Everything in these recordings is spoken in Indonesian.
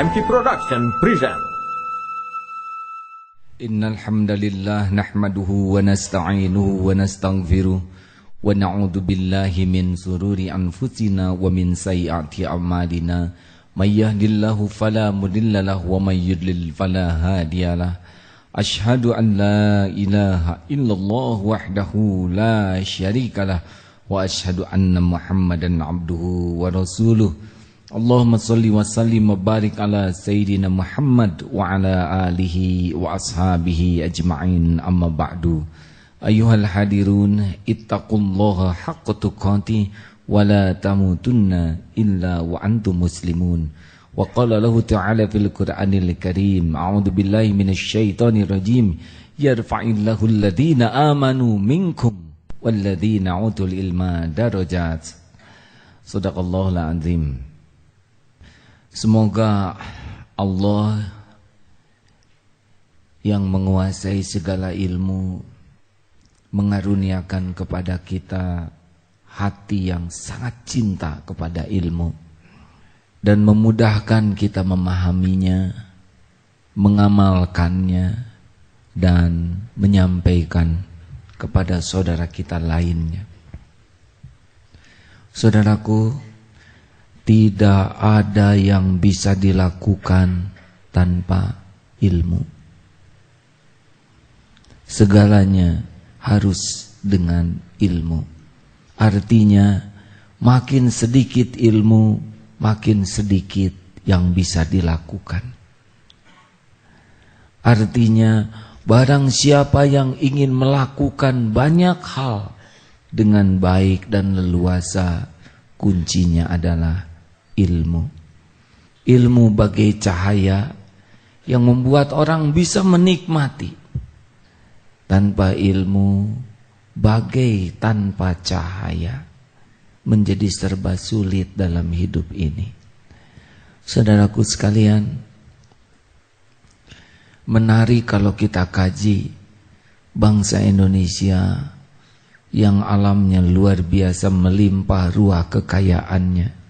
MT Production present. Innal hamdalillah nahmaduhu wa nasta'inuhu wa nastaghfiruh wa na'udzu billahi min sururi anfusina wa min sayyiati a'malina. May yahdihillahu fala mudilla lahu wa may yudlil fala hadiyalah. Asyhadu an la ilaha illallah wahdahu la syarikalah wa asyhadu anna Muhammadan abduhu wa rasuluh. Allahumma salli wa sallim wa barik ala Sayyidina Muhammad wa ala alihi wa ashabihi ajma'in, amma ba'du. Ayuhal hadirun, ittaqullaha haqqa tuqatih wa la tamutunna illa wa antum muslimun. Wa qala lahu ta'ala fil Qur'anil Karim, a'udzu billahi minasy syaithanir rajim, yarfa'illahu alladhina amanu minkum walladhina utul ilma darajat. Shadaqallahul azim. Semoga Allah yang menguasai segala ilmu mengaruniakan kepada kita hati yang sangat cinta kepada ilmu dan memudahkan kita memahaminya, mengamalkannya, dan menyampaikan kepada saudara kita lainnya. Saudaraku, tidak ada yang bisa dilakukan tanpa ilmu. Segalanya harus dengan ilmu. Artinya, makin sedikit ilmu, makin sedikit yang bisa dilakukan. Artinya, barang siapa yang ingin melakukan banyak hal dengan baik dan leluasa, kuncinya adalah ilmu. Ilmu bagai cahaya yang membuat orang bisa menikmati. Tanpa ilmu, bagai tanpa cahaya, menjadi serba sulit dalam hidup ini. Saudaraku sekalian, menarik kalau kita kaji bangsa Indonesia yang alamnya luar biasa melimpah ruah kekayaannya.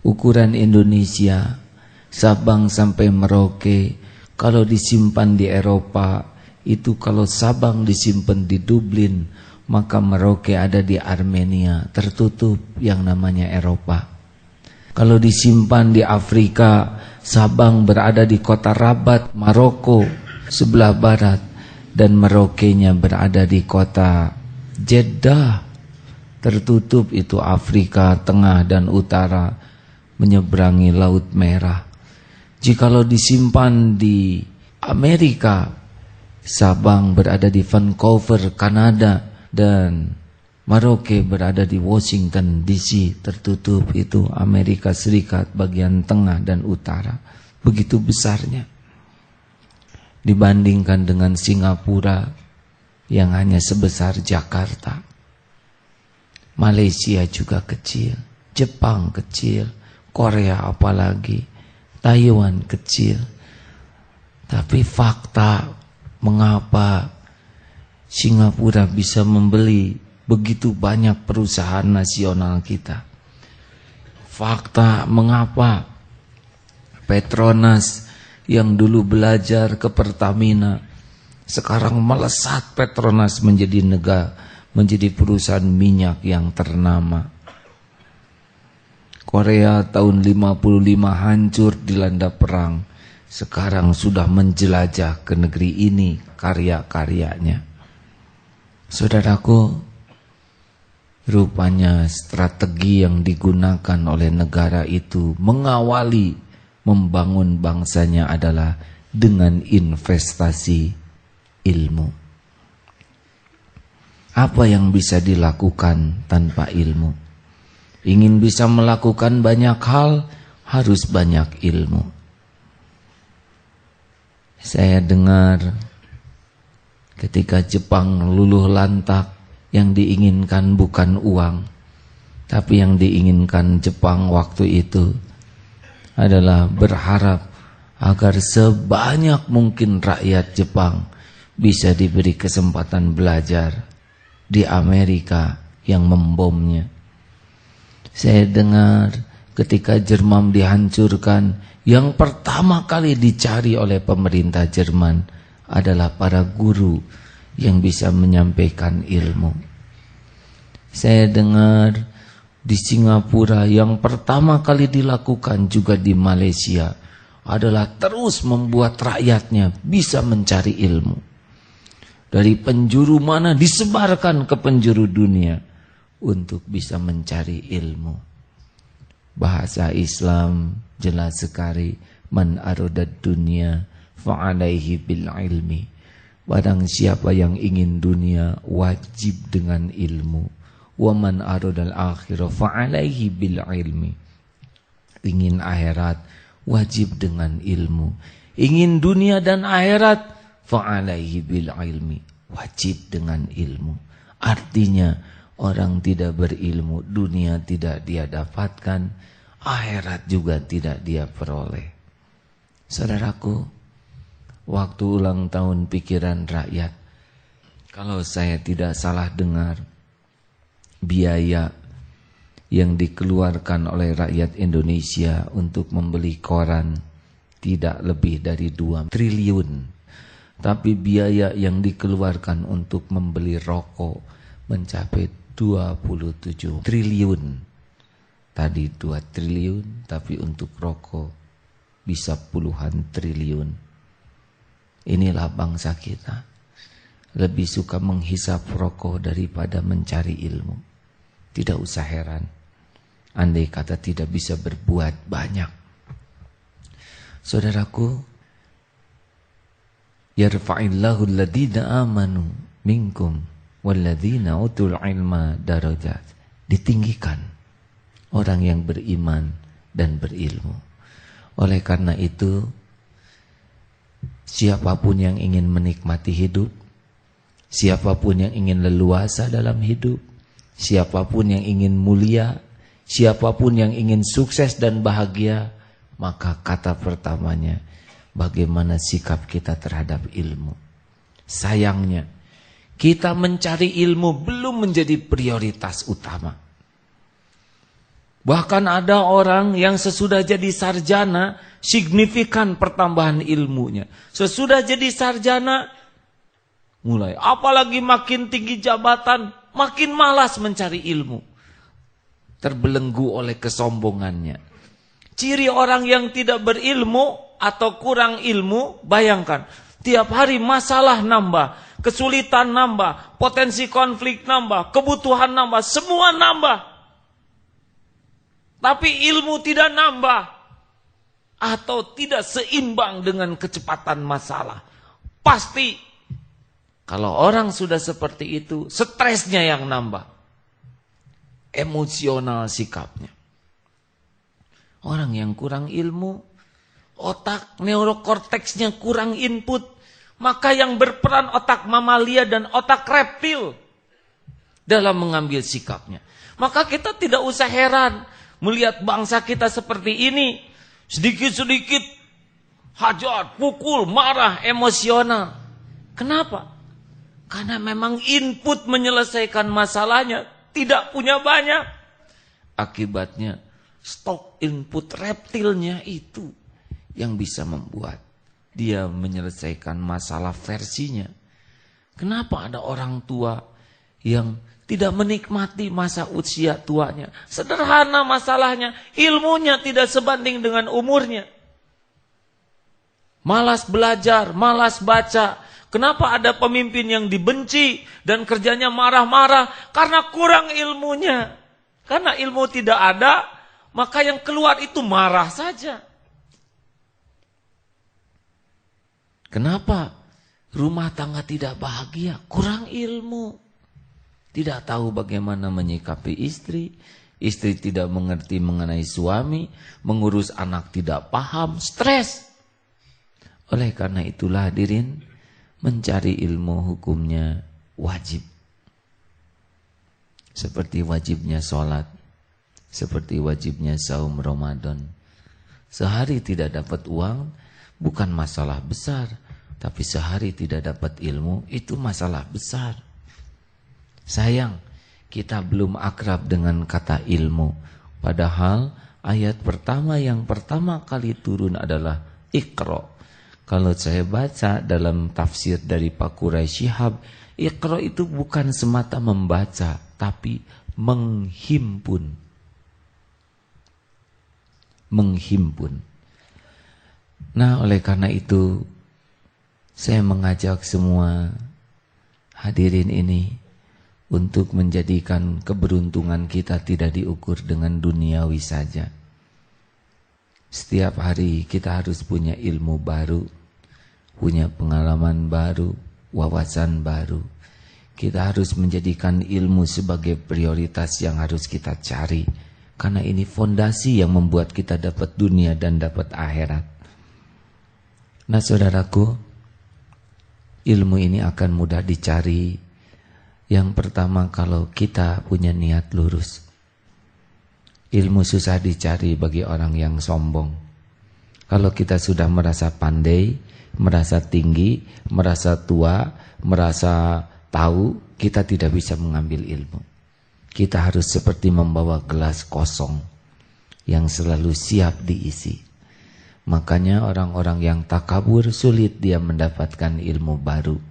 Ukuran Indonesia, Sabang sampai Merauke, kalau disimpan di Eropa, itu kalau Sabang disimpan di Dublin, maka Merauke ada di Armenia, tertutup yang namanya Eropa. Kalau disimpan di Afrika, Sabang berada di kota Rabat, Maroko, sebelah barat, dan Merauke-nya berada di kota Jeddah, tertutup itu Afrika Tengah dan Utara, menyeberangi Laut Merah. Jikalau disimpan di Amerika, Sabang berada di Vancouver, Kanada, dan Merauke berada di Washington DC, tertutup itu Amerika Serikat bagian tengah dan utara. Begitu besarnya dibandingkan dengan Singapura yang hanya sebesar Jakarta. Malaysia juga kecil, Jepang kecil, Korea apalagi, Taiwan kecil. Tapi fakta mengapa Singapura bisa membeli begitu banyak perusahaan nasional kita. Fakta mengapa Petronas yang dulu belajar ke Pertamina sekarang melesat Petronas menjadi perusahaan minyak yang ternama. Korea tahun 55 hancur dilanda perang. Sekarang sudah menjelajah ke negeri ini karya-karyanya. Saudaraku, rupanya strategi yang digunakan oleh negara itu mengawali membangun bangsanya adalah dengan investasi ilmu. Apa yang bisa dilakukan tanpa ilmu? Ingin bisa melakukan banyak hal, harus banyak ilmu. Saya dengar ketika Jepang luluh lantak, yang diinginkan bukan uang, tapi yang diinginkan Jepang waktu itu adalah berharap agar sebanyak mungkin rakyat Jepang bisa diberi kesempatan belajar di Amerika yang membomnya. Saya dengar Ketika Jerman dihancurkan, yang pertama kali dicari oleh pemerintah Jerman adalah para guru yang bisa menyampaikan ilmu. Saya dengar di Singapura yang pertama kali dilakukan juga di Malaysia adalah terus membuat rakyatnya bisa mencari ilmu. Dari penjuru mana disebarkan ke penjuru dunia untuk bisa mencari ilmu. Bahasa Islam jelas sekali, man aradad dunya fa'alaihi bil ilmi. Barang siapa yang ingin dunia wajib dengan ilmu. Wa man aradal akhirah fa'alaihi bil ilmi. Ingin akhirat wajib dengan ilmu. Ingin dunia dan akhirat fa'alaihi bil ilmi, wajib dengan ilmu. Artinya orang tidak berilmu, dunia tidak dia dapatkan, akhirat juga tidak dia peroleh. Saudaraku, waktu ulang tahun pikiran rakyat, kalau saya tidak salah dengar, biaya yang dikeluarkan oleh rakyat Indonesia untuk membeli koran tidak lebih dari 2 triliun. Tapi biaya yang dikeluarkan untuk membeli rokok mencapai 27 triliun. Tadi 2 triliun, tapi untuk rokok bisa puluhan triliun. Inilah bangsa kita. Lebih suka menghisap rokok daripada mencari ilmu. Tidak usah heran. Andai kata tidak bisa berbuat banyak. Saudaraku, yarfa'illahu alladhina amanu minkum walladzina utul ilma darajat. Ditinggikan orang yang beriman dan berilmu. Oleh karena itu, siapapun yang ingin menikmati hidup, siapapun yang ingin leluasa dalam hidup, siapapun yang ingin mulia, siapapun yang ingin sukses dan bahagia, maka kata pertamanya, bagaimana sikap kita terhadap ilmu. Sayangnya, kita mencari ilmu belum menjadi prioritas utama. Bahkan ada orang yang sesudah jadi sarjana, signifikan pertambahan ilmunya. Sesudah jadi sarjana, mulai apalagi makin tinggi jabatan, makin malas mencari ilmu. Terbelenggu oleh kesombongannya. Ciri orang yang tidak berilmu atau kurang ilmu, bayangkan, tiap hari masalah nambah. Kesulitan nambah, potensi konflik nambah, kebutuhan nambah, semua nambah. Tapi ilmu tidak nambah. Atau tidak seimbang dengan kecepatan masalah. Pasti, kalau orang sudah seperti itu, stresnya yang nambah. Emosional sikapnya. Orang yang kurang ilmu, otak neurokorteksnya kurang input. Maka yang berperan otak mamalia dan otak reptil dalam mengambil sikapnya. Maka kita tidak usah heran melihat bangsa kita seperti ini. Sedikit-sedikit hajar, pukul, marah, emosional. Kenapa? Karena memang input menyelesaikan masalahnya tidak punya banyak. Akibatnya stok input reptilnya itu yang bisa membuat dia menyelesaikan masalah versinya. Kenapa ada orang tua yang tidak menikmati masa usia tuanya? Sederhana masalahnya, ilmunya tidak sebanding dengan umurnya. Malas belajar, malas baca. Kenapa ada pemimpin yang dibenci dan kerjanya marah-marah? Karena kurang ilmunya. Karena ilmu tidak ada, maka yang keluar itu marah saja. Kenapa rumah tangga tidak bahagia? Kurang ilmu. Tidak tahu bagaimana menyikapi istri. Istri tidak mengerti mengenai suami. Mengurus anak tidak paham. Stres. Oleh karena itulah hadirin, mencari ilmu hukumnya wajib. Seperti wajibnya sholat. Seperti wajibnya saum Ramadan. Sehari tidak dapat uang bukan masalah besar. Tapi sehari tidak dapat ilmu, itu masalah besar. Sayang, kita belum akrab dengan kata ilmu. Padahal Ayat pertama yang pertama kali turun adalah Iqra. Kalau saya baca dalam tafsir dari Pak Quraisy Shihab, Iqra itu bukan semata membaca, tapi menghimpun. Menghimpun. Nah, oleh karena itu saya mengajak semua hadirin ini untuk menjadikan keberuntungan kita tidak diukur dengan duniawi saja. Setiap hari kita harus punya ilmu baru, punya pengalaman baru, wawasan baru. Kita harus menjadikan ilmu sebagai prioritas yang harus kita cari, karena ini fondasi yang membuat kita dapat dunia dan dapat akhirat. Nah, saudaraku, ilmu ini akan mudah dicari. Yang pertama, kalau kita punya niat lurus. Ilmu susah dicari bagi orang yang sombong. Kalau kita sudah merasa pandai, merasa tinggi, merasa tua, merasa tahu, kita tidak bisa mengambil ilmu. Kita harus seperti membawa gelas kosong yang selalu siap diisi. Makanya orang-orang yang takabur sulit dia mendapatkan ilmu baru,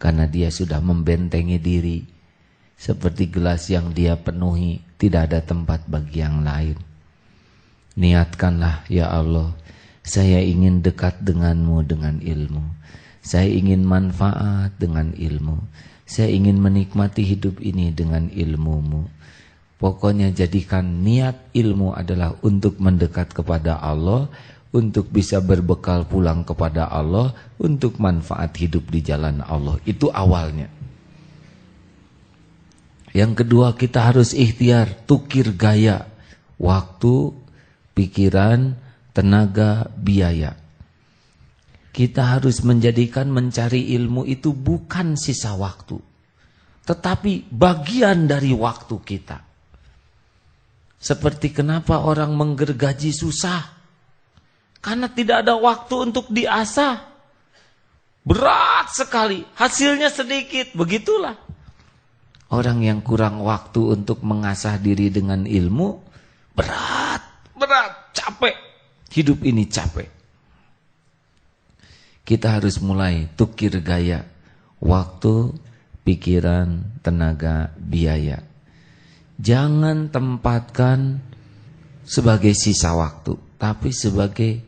karena dia sudah membentengi diri. Seperti gelas yang dia penuhi, tidak ada tempat bagi yang lain. Niatkanlah, ya Allah, saya ingin dekat denganmu dengan ilmu. Saya ingin manfaat dengan ilmu. Saya ingin menikmati hidup ini dengan ilmumu. Pokoknya jadikan niat ilmu adalah untuk mendekat kepada Allah, untuk bisa berbekal pulang kepada Allah, untuk manfaat hidup di jalan Allah. Itu awalnya. Yang kedua, kita harus ikhtiar, tukir gaya, waktu, pikiran, tenaga, biaya. Kita harus menjadikan mencari ilmu itu bukan sisa waktu, tetapi bagian dari waktu kita. Seperti kenapa orang menggergaji susah? Karena tidak ada waktu untuk diasah. Berat sekali, hasilnya sedikit, begitulah. Orang yang kurang waktu untuk mengasah diri dengan ilmu, berat, capek. Hidup ini capek. Kita harus mulai tukir gaya, waktu, pikiran, tenaga, biaya. Jangan tempatkan sebagai sisa waktu, tapi sebagai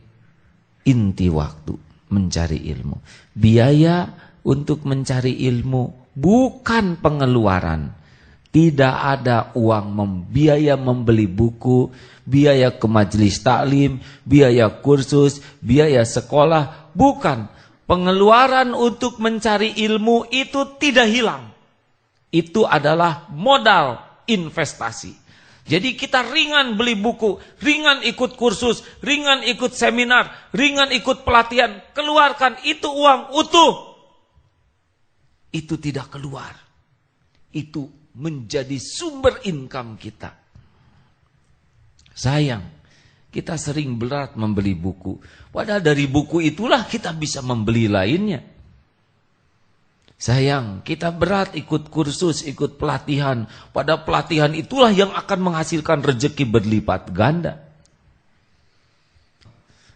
inti waktu, mencari ilmu. Biaya untuk mencari ilmu bukan pengeluaran. Tidak ada uang biaya membeli buku, biaya ke majelis taklim, biaya kursus, biaya sekolah. Bukan. Pengeluaran untuk mencari ilmu itu tidak hilang. Itu adalah modal investasi. Jadi kita ringan beli buku, ringan ikut kursus, ringan ikut seminar, ringan ikut pelatihan. Keluarkan itu uang utuh. Itu tidak keluar. Itu menjadi sumber income kita. Sayang, kita sering berat membeli buku. Padahal dari buku itulah kita bisa membeli lainnya. Sayang, kita berat ikut kursus, ikut pelatihan. Pada pelatihan itulah yang akan menghasilkan rezeki berlipat ganda.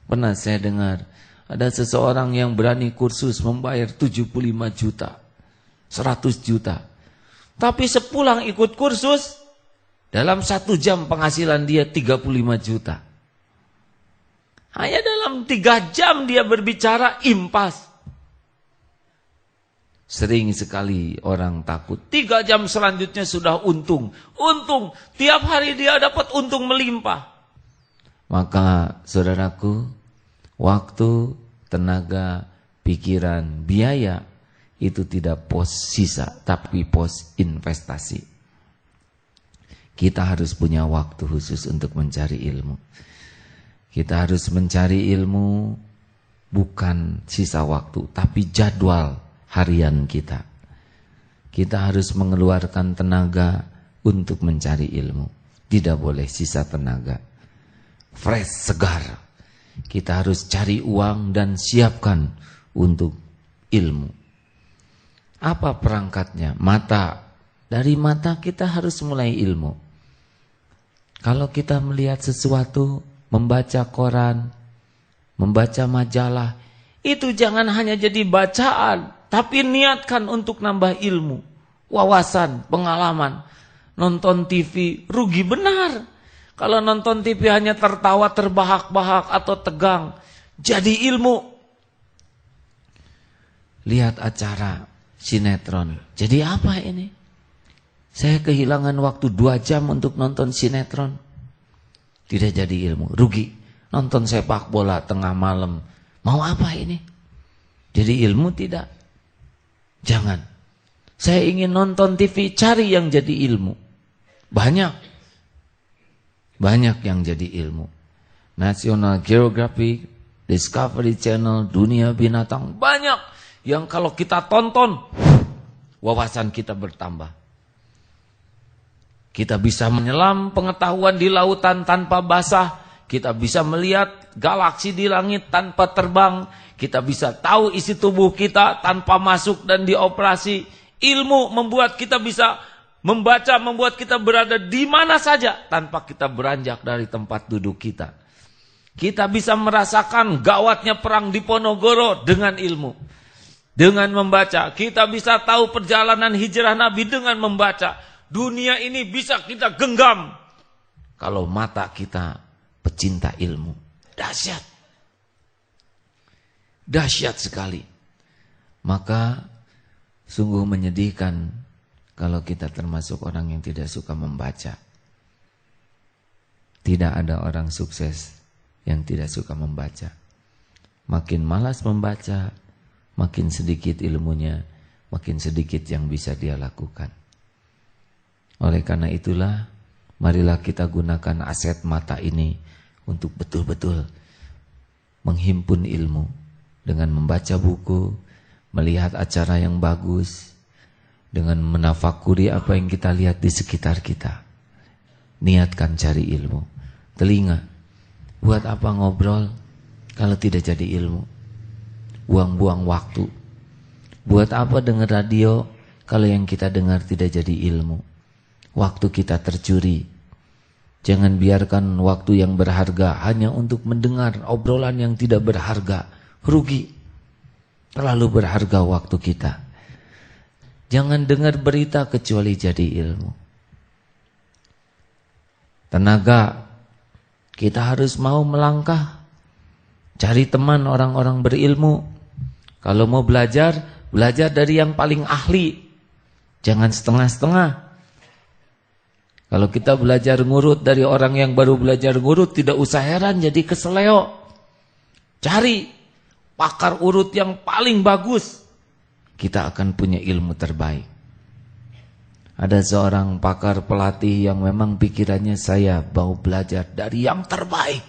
Pernah saya dengar, ada seseorang yang berani kursus membayar 75 juta. 100 juta. Tapi sepulang ikut kursus, dalam 1 jam penghasilan dia 35 juta. Hanya dalam 3 jam dia berbicara impas. Sering sekali orang takut. 3 jam selanjutnya sudah untung. Untung, tiap hari dia dapat untung melimpah. Maka saudaraku, waktu, tenaga, pikiran, biaya, itu tidak pos sisa, tapi pos investasi. Kita harus punya waktu khusus untuk mencari ilmu. Kita harus mencari ilmu bukan sisa waktu, tapi jadwal harian kita. Kita harus mengeluarkan tenaga untuk mencari ilmu. Tidak boleh sisa tenaga. Fresh, segar. Kita harus cari uang dan siapkan untuk ilmu. Apa perangkatnya? Mata. Dari mata kita harus mulai ilmu. Kalau kita melihat sesuatu, membaca koran, membaca majalah, itu jangan hanya jadi bacaan, tapi niatkan untuk nambah ilmu, wawasan, pengalaman. Nonton TV rugi benar. Kalau nonton TV hanya tertawa, terbahak-bahak atau tegang, jadi ilmu. Lihat acara sinetron, jadi apa ini? Saya kehilangan waktu 2 jam untuk nonton sinetron. Tidak jadi ilmu, rugi. Nonton sepak bola tengah malam, mau apa ini? Jadi ilmu tidak? Jangan. Saya ingin nonton TV, cari yang jadi ilmu. Banyak yang jadi ilmu. National Geographic, Discovery Channel, Dunia Binatang, banyak yang kalau kita tonton, wawasan kita bertambah. Kita bisa menyelam pengetahuan di lautan tanpa basah. Kita bisa melihat galaksi di langit tanpa terbang. Kita bisa tahu isi tubuh kita tanpa masuk dan dioperasi. Ilmu membuat kita bisa membaca, membuat kita berada di mana saja tanpa kita beranjak dari tempat duduk kita. Kita bisa merasakan gawatnya perang di Ponorogo dengan ilmu. Dengan membaca. Kita bisa tahu perjalanan hijrah Nabi dengan membaca. Dunia ini bisa kita genggam kalau mata kita pecinta ilmu. Dahsyat. Dahsyat sekali. Maka sungguh menyedihkan kalau kita termasuk orang yang tidak suka membaca. Tidak ada orang sukses yang tidak suka membaca. Makin malas membaca, makin sedikit ilmunya, makin sedikit yang bisa dia lakukan. Oleh karena itulah, marilah kita gunakan aset mata ini untuk betul-betul menghimpun ilmu dengan membaca buku, melihat acara yang bagus, dengan menafakuri apa yang kita lihat di sekitar kita. Niatkan cari ilmu. Telinga, buat apa ngobrol kalau tidak jadi ilmu? Buang-buang waktu. Buat apa dengar radio kalau yang kita dengar tidak jadi ilmu? Waktu kita tercuri. Jangan biarkan waktu yang berharga hanya untuk mendengar obrolan yang tidak berharga. Rugi. Terlalu berharga waktu kita. Jangan dengar berita kecuali jadi ilmu. Tenaga, kita harus mau melangkah. Cari teman orang-orang berilmu. Kalau mau belajar, belajar dari yang paling ahli. Jangan setengah-setengah. Kalau kita belajar ngurut dari orang yang baru belajar ngurut, tidak usah heran jadi keseleo. Cari pakar urut yang paling bagus. Kita akan punya ilmu terbaik. Ada seorang pakar pelatih yang memang pikirannya, saya mau belajar dari yang terbaik.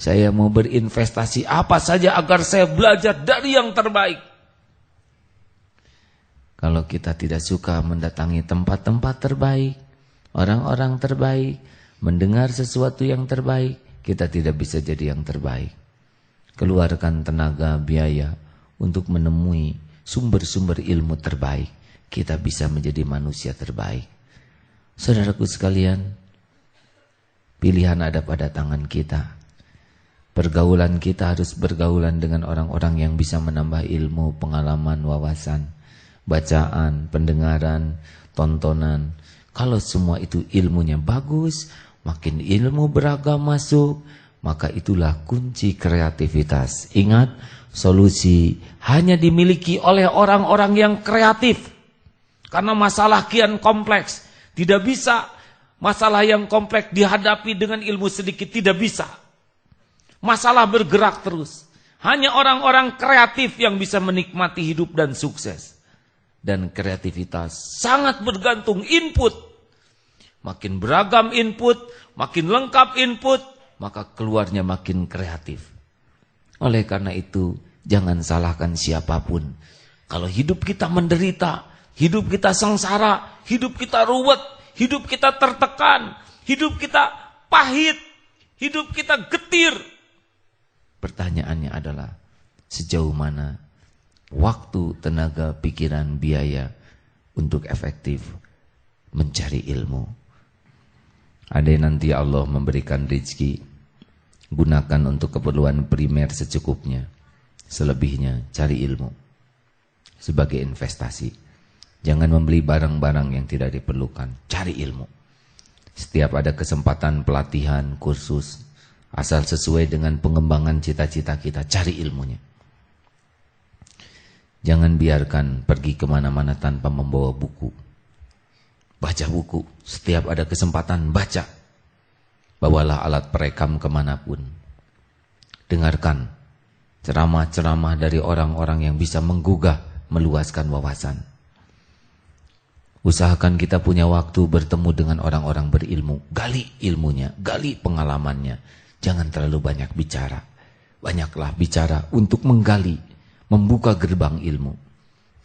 Saya mau berinvestasi apa saja agar saya belajar dari yang terbaik. Kalau kita tidak suka mendatangi tempat-tempat terbaik, orang-orang terbaik, mendengar sesuatu yang terbaik, kita tidak bisa jadi yang terbaik. Keluarkan tenaga, biaya untuk menemui sumber-sumber ilmu terbaik. Kita bisa menjadi manusia terbaik. Saudaraku sekalian, pilihan ada pada tangan kita. Pergaulan kita harus bergaulan dengan orang-orang yang bisa menambah ilmu, pengalaman, wawasan, bacaan, pendengaran, tontonan. Kalau semua itu ilmunya bagus, makin ilmu beragam masuk, maka itulah kunci kreativitas. Ingat, solusi hanya dimiliki oleh orang-orang yang kreatif. Karena masalah kian kompleks. Tidak bisa masalah yang kompleks dihadapi dengan ilmu sedikit, tidak bisa. Masalah bergerak terus. Hanya orang-orang kreatif yang bisa menikmati hidup dan sukses. Dan kreativitas sangat bergantung input. Makin beragam input, makin lengkap input, maka keluarnya makin kreatif. Oleh karena itu, jangan salahkan siapapun. Kalau hidup kita menderita, hidup kita sengsara, hidup kita ruwet, hidup kita tertekan, hidup kita pahit, hidup kita getir. Pertanyaannya adalah, sejauh mana waktu, tenaga, pikiran, biaya untuk efektif mencari ilmu. Ada yang nanti Allah memberikan rezeki, gunakan untuk keperluan primer secukupnya. Selebihnya cari ilmu sebagai investasi. Jangan membeli barang-barang yang tidak diperlukan. Cari ilmu. Setiap ada kesempatan pelatihan, kursus, asal sesuai dengan pengembangan cita-cita kita, cari ilmunya. Jangan biarkan pergi kemana-mana tanpa membawa buku. Baca buku. Setiap ada kesempatan, baca. Bawalah alat perekam kemanapun. Dengarkan ceramah-ceramah dari orang-orang yang bisa menggugah, meluaskan wawasan. Usahakan kita punya waktu bertemu dengan orang-orang berilmu. Gali ilmunya, gali pengalamannya. Jangan terlalu banyak bicara. Banyaklah bicara untuk menggali, membuka gerbang ilmu.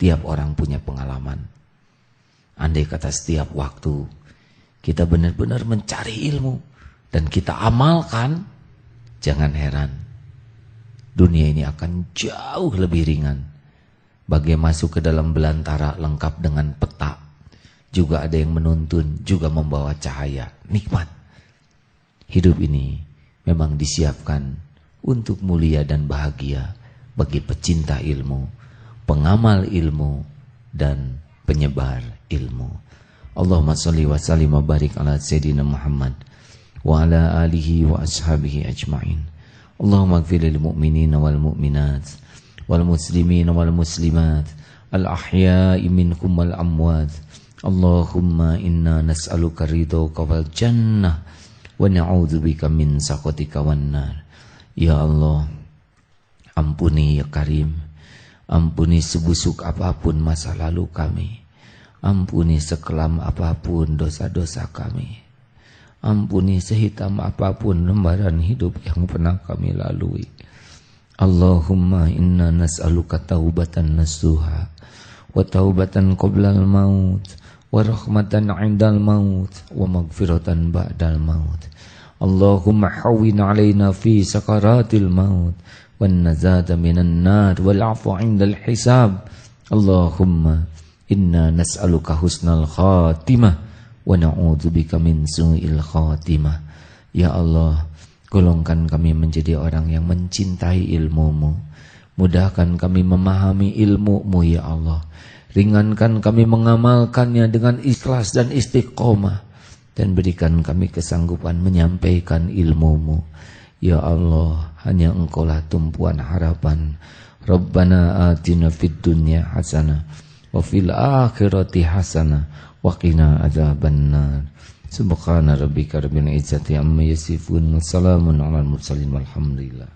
Tiap orang punya pengalaman. Andai kata setiap waktu kita benar-benar mencari ilmu dan kita amalkan, jangan heran. Dunia ini akan jauh lebih ringan. Bagai masuk ke dalam belantara lengkap dengan peta. Juga ada yang menuntun, juga membawa cahaya. Nikmat. Hidup ini memang disiapkan untuk mulia dan bahagia bagi pecinta ilmu, pengamal ilmu, dan penyebar ilmu. Allahumma salli wa sallim wa barik ala Sayyidina Muhammad wa ala alihi wa ashabihi ajma'in. Allahumma ighfir lil mu'minina wal mu'minat wal muslimina wal muslimat al ahya'i minkum wal amwat. Allahumma inna nas'aluka ridhaka wal jannah wa na'udzubika min sakhatika wan nar. Ya Allah, ampuni ya Karim, ampuni sebusuk apapun masa lalu kami, ampuni sekelam apapun dosa-dosa kami, ampuni sehitam apapun lembaran hidup yang pernah kami lalui. Allahumma inna nas'aluka taubatan nasuha wa taubatan qoblal maut wa rahmatan 'indal maut wa maghfiratan ba'dal maut. Allahumma hawwin 'alaina fi sakaratil maut wan nazata minan nar wal 'afwa 'indal hisab. Allahumma inna nas'aluka husnal khatimah wa na'udzubika min su'il khatimah. Ya Allah, golongkan kami menjadi orang yang mencintai ilmu-Mu. Mudahkan kami memahami ilmu-Mu ya Allah. Ringankan kami mengamalkannya dengan ikhlas dan istiqomah. Dan berikan kami kesanggupan menyampaikan ilmu-Mu. Ya Allah, hanya Engkaulah tumpuan harapan. Rabbana atina fid dunya hasanah wa fil akhirati hasanah wa qina adzabannar. Subhana rabbika rabbil izzati amma yasifun. Wassalamun alal mursalin walhamdulillah.